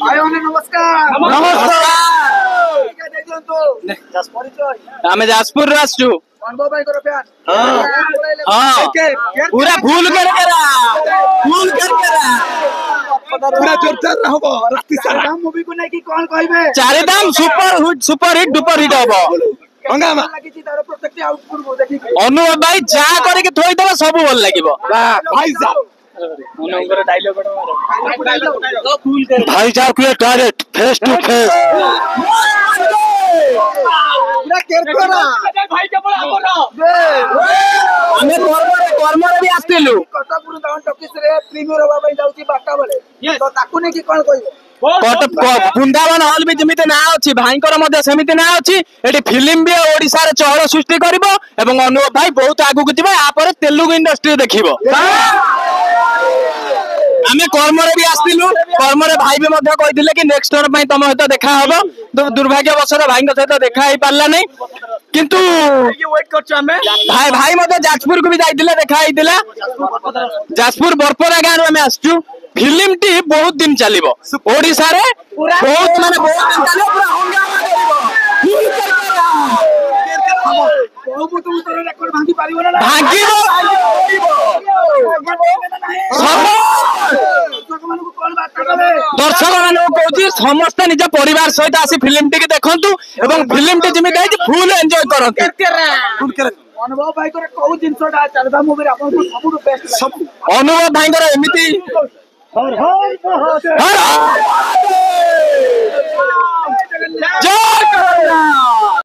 नमस्कार आमे जाजपुर आसु पूरा फूल कर पूरा जोरदार हबो राति सारा मूवी को नहीं कौन कहबे चारिधाम सुपर हिट डुपर हिट हबो हंगामा लागिछि तार प्रत्यक्ष आउटपुट को देखि अनुभव भाई जा करे के थोई देबो सब भल लागिबो भाई जा उनकर डायलॉग भाई जा के डायरेक्ट फेस टू फेस पूरा केरकोरा भाई केवल हमें कर्म रे भी आस्तिलु कटपुर टाउन टॉकीज रे प्रीमियर होबा पई जाउची 12टा बेले तो ताकू ने की कोन कहबो वृंदावन हॉल भी जमिति ना अछि भाईकर मध्ये समिति ना अछि एटी फिल्म भी ओडिसा रे चहल सृष्टि करिवो एवं अनुभव भाई बहुत आगु को जिवो आ पर तेलुगु इंडस्ट्री देखिवो आमे कर्म रे भी आस्तिलु कर्म रे भाई भी मध्ये कहिदिले कि नेक्स्ट टाइम पई तम सहित देखा हबो तो दुर्भाग्यवश भाई सहित देखा ही पारला नै किंतु वेट करछु आमे भाई मध्ये जाजपुर को भी जाइदिले देखा हिदिला जाजपुर बरपरा गाँव में आसछु फिल्म टी बहुत दिन चलिबो ओडिसा रे बहुत माने बहुत दिन चलिबो पूरा हंगामा करिवो बहुत उतर रेकॉर्ड भांगी पारिबो ना भागिबो दर्शक मानक कहूँ समस्त निज परिवार सहित आसी फिल्म टी देखंतु एवं फिल्म टी जमी फुल एंजॉय करंतु अनुभव भाई को कहू जिनसटा चारधा मूवी रे आपन को सबु बेस्ट अनुभव भाई एमिति